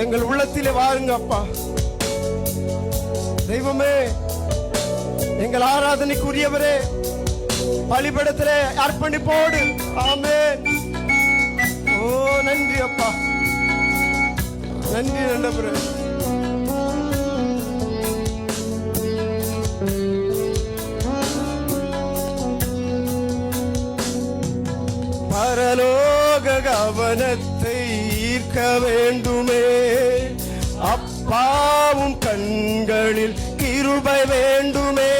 எங்கள் உள்ளத்திலே வாருங்க அப்பா. தெய்வமே, எங்கள் ஆராதனைக்குரியவரே, பலிபீடத்திலே அர்ப்பணிப்போடு. ஆமென். ஓ நன்றி அப்பா, நன்றி ஆண்டவரே. பரலோக கவனத்தை ஈர்க்க வேண்டுமே அப்பாவும் கண்களில் கிருபை வேண்டுமே.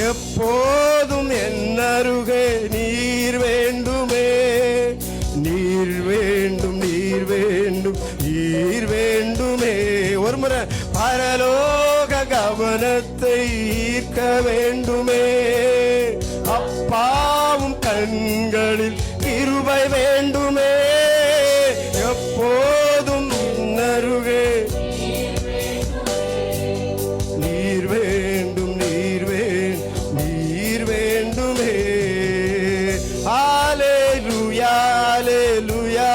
எப்போதும் என் அருகே நீர் வேண்டுமே. நீர் வேண்டும், நீர் வேண்டும், நீர் வேண்டுமே. ஒரு முறை பரலோக கவனத்தை ஈர்க்க வேண்டுமே. அப்பாவும் கண்களில் கிருபை வேண்டுமே. எப்போதும் அருகே நீர் வேண்டும், நீர் வேண்டும், நீர் வேண்டுமே. ஹல்லேலூயா, ஹல்லேலூயா,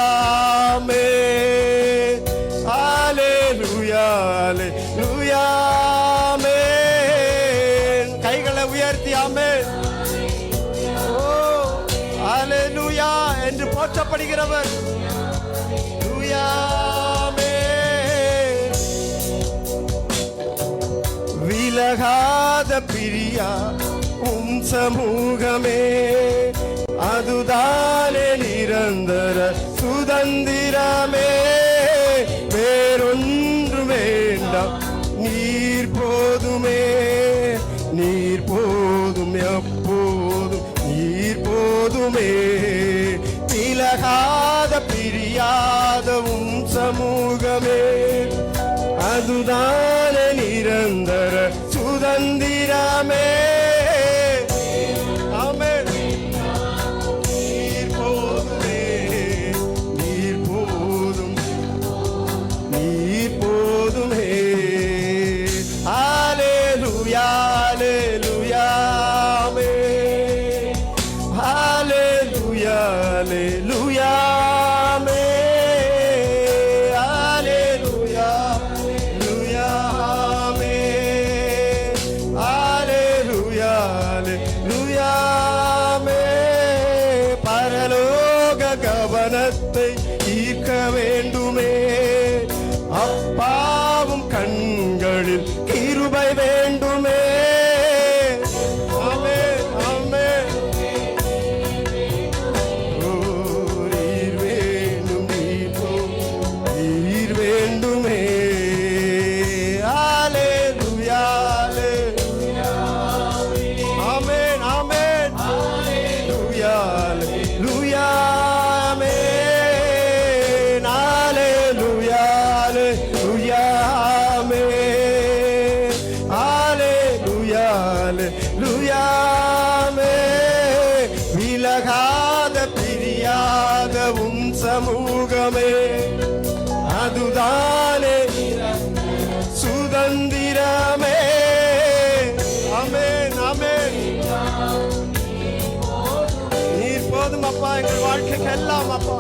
ஆமென். ஹல்லேலூயா, ஹல்லேலூயா, ஆமென். கைகளை உயர்த்தி ஆமென். ஹல்லேலூயா என்று போற்றப்படுகிறவர். விலகாத பிரியா உம் சமூகமே, அதுதானே நிரந்தர சுதந்திரமே. வேறொன்று வேண்டாம், நீர் போதுமே. நீர் போதும், எப்போதும் நீர் போதுமே. விலகாத பிரியாத உம் சமூகமே, அதுதானே நிரந்தர சுதந்திரமே. ஆமென். நீர் போதுமே, நீர் போதும், நீர் போதுமே. ஹல்லேலூயா, ஹல்லேலூயா, ஆமென். ஹல்லேலூயா, ஹல்லேலூயா, கவனத்தை ஈர்க்க வேண்டுமே. அப்பாவும் கண்களில் கிருபை வேண்டுமே. ஆமென், ஆமென். நீர் வேண்டும், நீர் வேண்டுமே. ஹல்லேலூயா, ஹல்லேலூயா, ஆமென், ஆமென். ஹல்லேலூயா, ஹல்லேலூயா, விலகாத பிரியாத உம் சமூகமே, அதுதானே சுதந்திரமே. ஆமென், ஆமென். நீர் போதும் அப்பா, எங்கள் வாழ்க்கைக்கு எல்லாம் அப்பா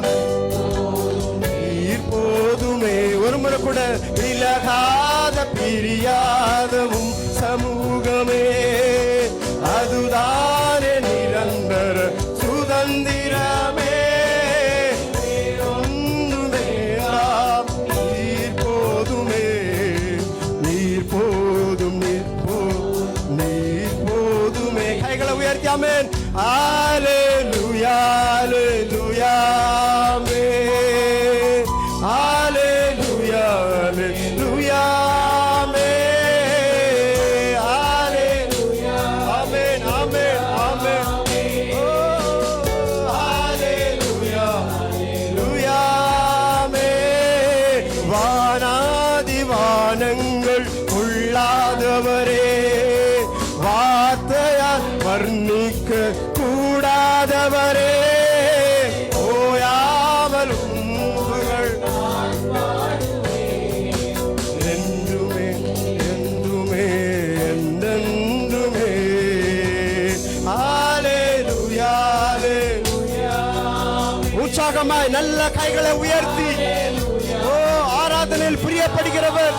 நீர் போதுமே. ஒரு முறை கூட விலகாத பிரியாத உம் சமூகமே, அதுதானே நிரந்தர சுதந்திரமே. நீர் போதுமே, நீர் போதும், நீர் போதுமே. கைகளை உயர்த்தி ஆமென். ஹல்லேலூயா, ஹல்லேலூயா, ஆமென். ஹல்லேலூயா, ஹல்லேலூயா, வானங்கள் உள்ளாதவரே, வார்த்தையால் வர்ணிக்க கூடாதவரே, ஓயாமல் உங்கள் என்றுமே என்றுமே என்றென்றுமே. ஹல்லேலூயா, ஹல்லேலூயா. உற்சாகமாய் நல்ல கைகளை உயர்த்தி ஆராதனை ஆராதனையில் பிரியப்படுகிறவர்.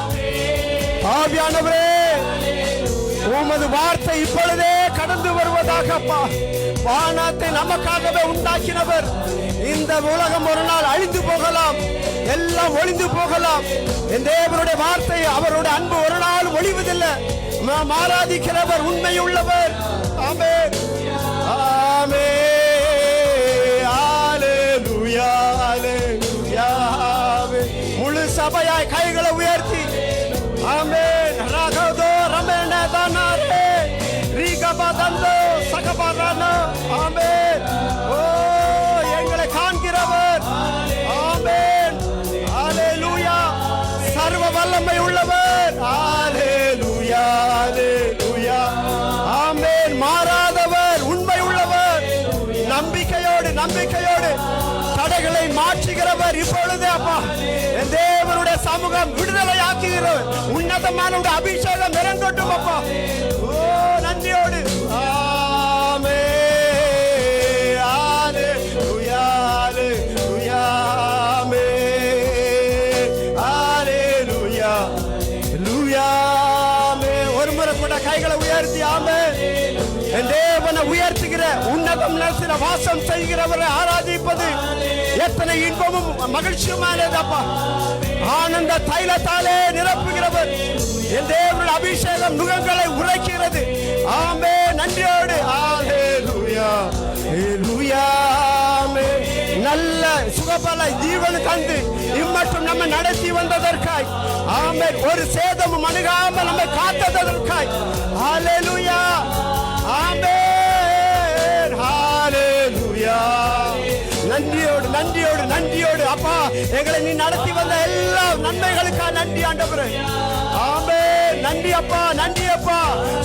ஆவியானவரே, உமது வார்த்தை இப்பொழுதே கடந்து வருவதாக அப்பா. வானத்தை நமக்காகவே உண்டாக்கினவர். இந்த உலகம் ஒரு நாள் அழிந்து போகலாம், எல்லாம் ஒளிந்து போகலாம். என் தேவனுடைய வார்த்தை, அவருடைய அன்பு ஒரு நாள் ஒளிவதில்லை. நாம் ஆராதிக்கிறவர் உண்மையுள்ளவர். ஆமென், ஆமென், ஹல்லேலூயா, ஹல்லேலூயா. முழு சபையாய் கைகளை உயர்த்தி ஆமென். ராகதோ ரமேன தானாரே ரீகபதந்தோ சகபரன. ஆமென். ஓ, எங்களை காண்கிறவர். ஆமென், ஹல்லேலூயா. சர்வ வல்லமை உள்ளவர். ஹல்லேலூயா, ஹல்லேலூயா. ஆமென். மாறாதவர், உண்மை உள்ளவர். நம்பிக்கையோடு தடைகளை மாற்றுகிறவர். இப்பொழுது அப்பா என் தேவனுடைய சமூகம் விடுதலை ஆக்குகிறவர். உன்னதமான அபிஷேகம் இறங்கட்டும் அப்பா. ஓ, நன்றியோடு. ஆமென், ஹல்லேலூயா, ஹல்லேலூயா. ஆமென், ஹல்லேலூயா, ஹல்லேலூயா. ஒரு முறை கூட கைகளை உயர்த்தி ஆமென். என் தேவனை உயர்த்துகிற உன்னதம் நிலத்தில வாசம் செய்கிறவரை ஆராதிப்பது எத்தனை இன்பமும் மகிழ்ச்சியுமானது அப்பா. ஆனந்த தைலத்தாலே நிரப்புகிறவர். என் தேவனுடைய அபிஷேகம் நுகங்களை உரைக்கிறது. ஆமென், நன்றியோடு. ஹல்லேலூயா, ஹல்லேலூயா. நல்ல சுகபல ஜீவன் தந்து இம்மட்டும் நம்ம நடத்தி வந்ததற்காய் ஆமென். ஒரு சேதமும் அணுகாமல் நம்மை காத்ததற்காய் ஹல்லேலூயா, ஆமென், ஹல்லேலூயா. நன்றியோடு அப்பா, எங்களை நீ நடத்தி வந்த எல்லா நன்மைகளுக்காக நன்றி ஆண்டவரே. ஆமென், நன்றி அப்பா.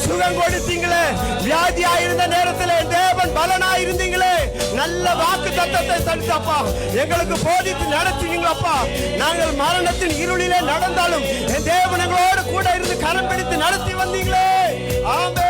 சுகம் கொடுத்தீங்களே, வியாதியா இருந்த நேரத்தில் தேவன் பலனா இருந்தீங்களே, நல்ல வாக்கு தத்தத்தை தடுத்தப்பா எங்களுக்கு போதித்து நடத்தினீங்களப்பா. நாங்கள் மரணத்தின் இருளிலே நடந்தாலும் என் தேவன் எங்களோடு கூட இருந்து கரம் பிடித்து நடத்தி வந்தீங்களே. ஆமென்.